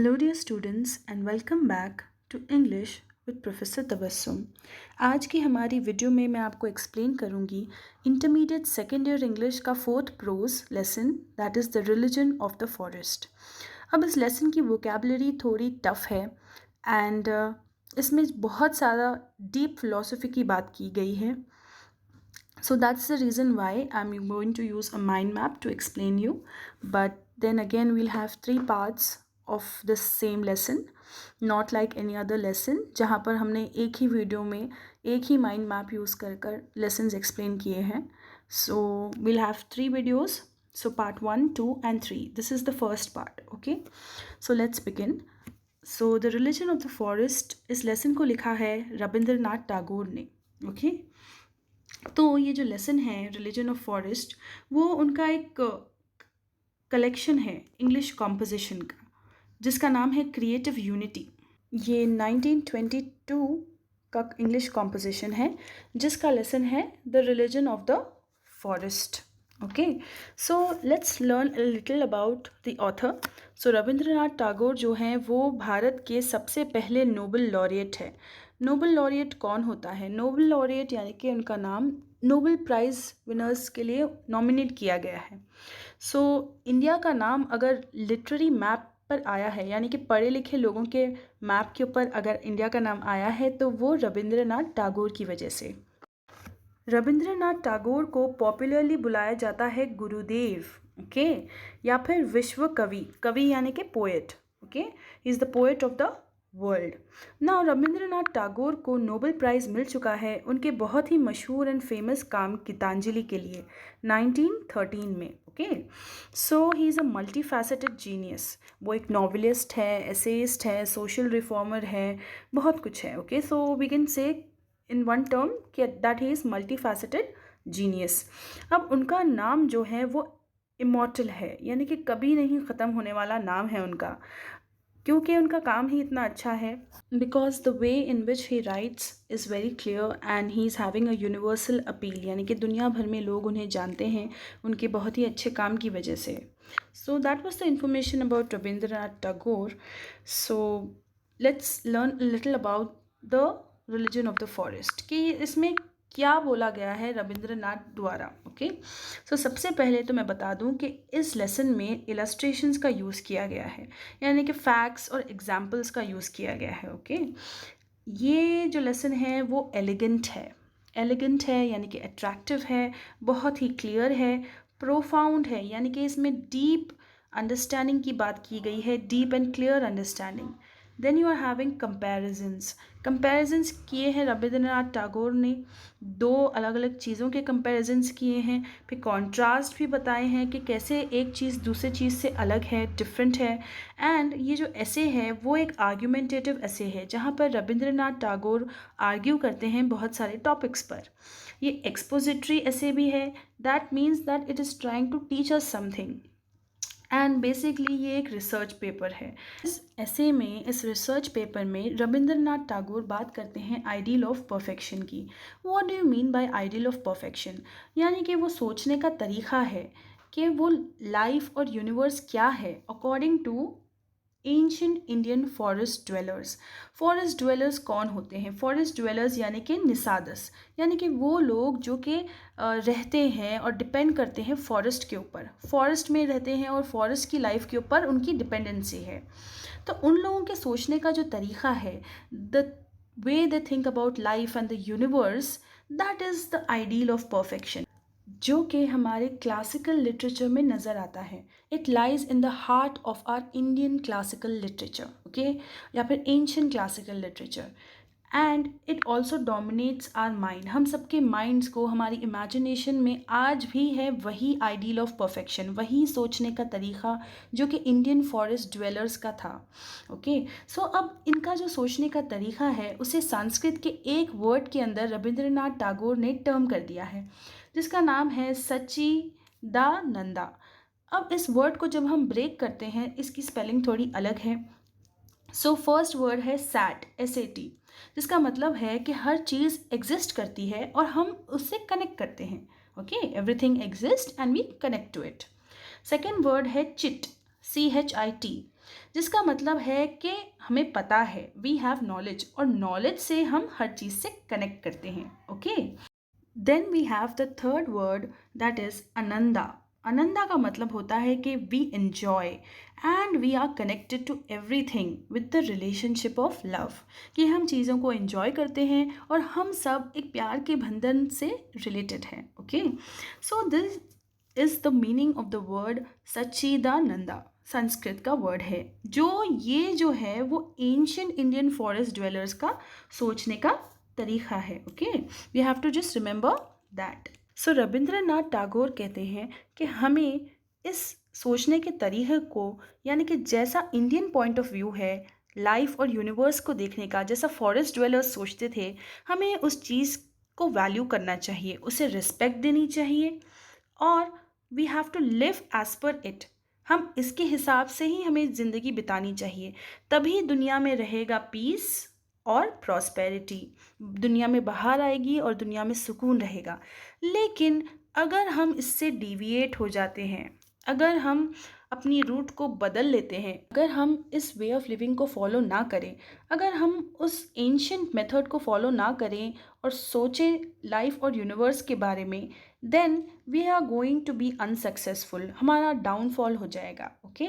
Hello dear students and welcome back to English with Professor Tabassum. आज की हमारी video में मैं आपको एक्सप्लेन करूँगी इंटरमीडिएट सेकेंड ईयर इंग्लिश का fourth prose lesson that is the religion of the forest. अब इस लेसन की वोकेबलरी थोड़ी टफ है एंड इसमें बहुत सारा डीप फिलोसफी की बात की गई है। So that's the reason why I'm going to use a mind map to explain you. But then again, we'll have 3 parts of this same lesson, not like any other lesson जहाँ पर हमने एक ही video में एक ही mind map use कर कर lessons explain किए हैं. So we'll have 3 videos. So part 1, 2 and 3. This is the first part. Okay. So let's begin. So the religion of the forest इस लेसन को लिखा है रविंद्रनाथ टैगोर ने. Okay. तो ये जो लेसन है रिलीजन ऑफ फॉरेस्ट वो उनका एक कलेक्शन है इंग्लिश कॉम्पोजिशन का जिसका नाम है क्रिएटिव यूनिटी. ये 1922 का इंग्लिश कॉम्पोजिशन है जिसका लेसन है the religion of the forest. Okay, so let's learn a little about the author. So Rabindranath Tagore जो हैं वो भारत के सबसे पहले नोबेल लॉरिएट है. नोबेल लॉरिएट कौन होता है? नोबेल लॉरिएट यानी कि उनका नाम नोबेल प्राइज़ विनर्स के लिए नॉमिनेट किया गया है. सो इंडिया का नाम अगर लिटरेरी मैप पर आया है यानी कि पढ़े लिखे लोगों के मैप के ऊपर अगर इंडिया का नाम आया है तो वो रविंद्रनाथ टैगोर की वजह से. रविंद्रनाथ टैगोर को पॉपुलरली बुलाया जाता है गुरुदेव. ओके, या फिर विश्व कवि. कवि यानी कि poet. Okay, he is the poet of the world. Now Rabindranath Tagore को नोबेल प्राइज़ मिल चुका है उनके बहुत ही मशहूर एंड फेमस काम गीतांजलि के लिए 1913 में. Okay, so he is a multi faceted genius. वो एक नॉवेलिस्ट है, एसेइस्ट है, सोशल रिफॉर्मर है, बहुत कुछ है. Okay, so we can say in one term that he is multi faceted genius. अब उनका नाम जो है वो इमॉर्टल है यानी कि कभी नहीं ख़त्म होने वाला नाम है उनका क्योंकि उनका काम ही इतना अच्छा है. Because the way in which he rights is very clear and he is having a universal appeal यानी कि दुनिया भर में लोग उन्हें जानते हैं उनके बहुत ही अच्छे काम की वजह से. So that was the information about Rabindranath Tagore. So let's learn little about the religion of the forest कि इसमें क्या बोला गया है रविंद्रनाथ द्वारा. ओके, सो सबसे पहले तो मैं बता दूं कि इस लेसन में इलस्ट्रेशंस का यूज़ किया गया है यानी कि फैक्ट्स और एग्जाम्पल्स का यूज़ किया गया है. ओके, ये जो लेसन है वो एलिगेंट है. एलिगेंट है यानी कि अट्रैक्टिव है, बहुत ही क्लियर है, प्रोफाउंड है यानी कि इसमें डीप अंडरस्टैंडिंग की बात की गई है, deep and clear understanding. Then you are having comparisons. Comparisons किए हैं रविंद्रनाथ टैगोर ने, 2 अलग अलग चीज़ों के कंपैरिजन्स किए हैं. फिर कॉन्ट्रास्ट भी बताए हैं कि कैसे एक चीज़ दूसरे चीज़ से अलग है, डिफरेंट है. एंड ये जो ऐसे है वो एक आर्ग्यूमेंटेटिव ऐसे है जहाँ पर रविंद्रनाथ टैगोर आर्ग्यू करते हैं बहुत सारे टॉपिक्स पर. ये एक्सपोजिटरी ऐसे भी है, that means that it is trying to teach us something. And basically ये एक रिसर्च पेपर है. इस ऐसे में इस रिसर्च पेपर में रविंद्रनाथ टैगोर बात करते हैं आइडियल ऑफ परफेक्शन की. What do you mean by ideal of perfection? यानी कि वो सोचने का तरीका है कि वो लाइफ और यूनिवर्स क्या है according to ancient Indian forest dwellers. Forest dwellers कौन होते हैं? फॉरेस्ट ड्वेलर्स यानी कि निसादस यानी कि वो लोग जो कि रहते हैं और डिपेंड करते हैं फॉरेस्ट के ऊपर, फॉरेस्ट में रहते हैं और फॉरेस्ट की लाइफ के ऊपर उनकी डिपेंडेंसी है. तो उन लोगों के सोचने का जो तरीका है, the way they think about life and the universe, that is the ideal of perfection जो कि हमारे क्लासिकल लिटरेचर में नज़र आता है. It lies in the heart of our Indian classical literature. Okay, या फिर ancient classical literature. And it also dominates our mind. हम सबके माइंड्स को, हमारी इमेजिनेशन में आज भी है वही आइडियल ऑफ परफेक्शन, वही सोचने का तरीका जो कि इंडियन फॉरेस्ट ड्वेलर्स का था. ओके, सो अब इनका जो सोचने का तरीका है उसे संस्कृत के एक वर्ड के अंदर रविंद्रनाथ टैगोर ने टर्म कर दिया है जिसका नाम है सच्चिदानंदा. अब इस वर्ड को जब हम ब्रेक करते हैं इसकी स्पेलिंग थोड़ी अलग है. सो फर्स्ट वर्ड है सैट, SAT, जिसका मतलब है कि हर चीज़ एग्जिस्ट करती है और हम उससे कनेक्ट करते हैं. Okay, everything exist and we connect to it. Second word है चिट, CHIT, जिसका मतलब है कि हमें पता है, वी हैव नॉलेज, और नॉलेज से हम हर चीज़ से कनेक्ट करते हैं. Okay. Then we have the third word, that is ananda. Ananda का मतलब होता है कि we enjoy and we are connected to everything with the relationship of love. कि हम चीज़ों को एंजॉय करते हैं और हम सब एक प्यार के बंधन से रिलेटेड हैं. Okay. So this is the meaning of the word Sachchidananda. Sanskrit का वर्ड है, जो है वो एंशियंट इंडियन फॉरेस्ट ड्वेलर्स का सोचने का तरीका है. Okay. We have to just remember that. So Rabindranath Tagore कहते हैं कि हमें इस सोचने के तरीके को, यानी कि जैसा इंडियन पॉइंट ऑफ व्यू है लाइफ और यूनिवर्स को देखने का, जैसा फॉरेस्ट ड्वेलर्स सोचते थे, हमें उस चीज़ को वैल्यू करना चाहिए, उसे रिस्पेक्ट देनी चाहिए, और we have to live as per it. हम इसके हिसाब से ही हमें ज़िंदगी बितानी चाहिए, तभी दुनिया में रहेगा पीस और प्रॉस्पेरिटी. दुनिया में बाहर आएगी और दुनिया में सुकून रहेगा. लेकिन अगर हम इससे डिविएट हो जाते हैं, अगर हम अपनी रूट को बदल लेते हैं, अगर हम इस वे ऑफ लिविंग को फॉलो ना करें, अगर हम उस एंशियंट मेथड को फॉलो ना करें और सोचें लाइफ और यूनिवर्स के बारे में, then we are going to be unsuccessful. हमारा डाउनफॉल हो जाएगा. Okay.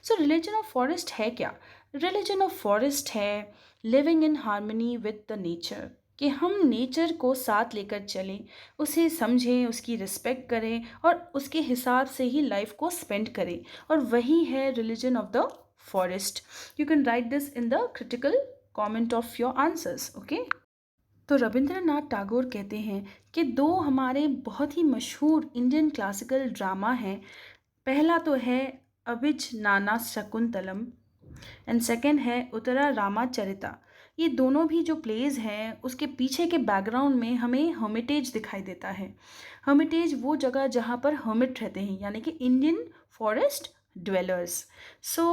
So religion of forest है क्या? रिलीजन ऑफ फॉरेस्ट है living in harmony with the nature. कि हम नेचर को साथ लेकर चलें, उसे समझें, उसकी रिस्पेक्ट करें और उसके हिसाब से ही लाइफ को स्पेंड करें. और वही है religion of the forest. You can write this in the critical comment of your answers. Okay. तो रविंद्रनाथ टैगोर कहते हैं कि दो हमारे बहुत ही मशहूर इंडियन क्लासिकल ड्रामा हैं. पहला तो है अभिज्ञाना शकुंतलम एंड सेकेंड है उत्तरा रामाचरिता. ये दोनों भी जो प्लेज हैं उसके पीछे के बैकग्राउंड में हमें हर्मिटेज दिखाई देता है. हर्मिटेज वो जगह जहाँ पर हर्मिट रहते हैं, यानी कि Indian forest dwellers. So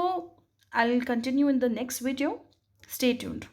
I will continue in the next video. Stay tuned.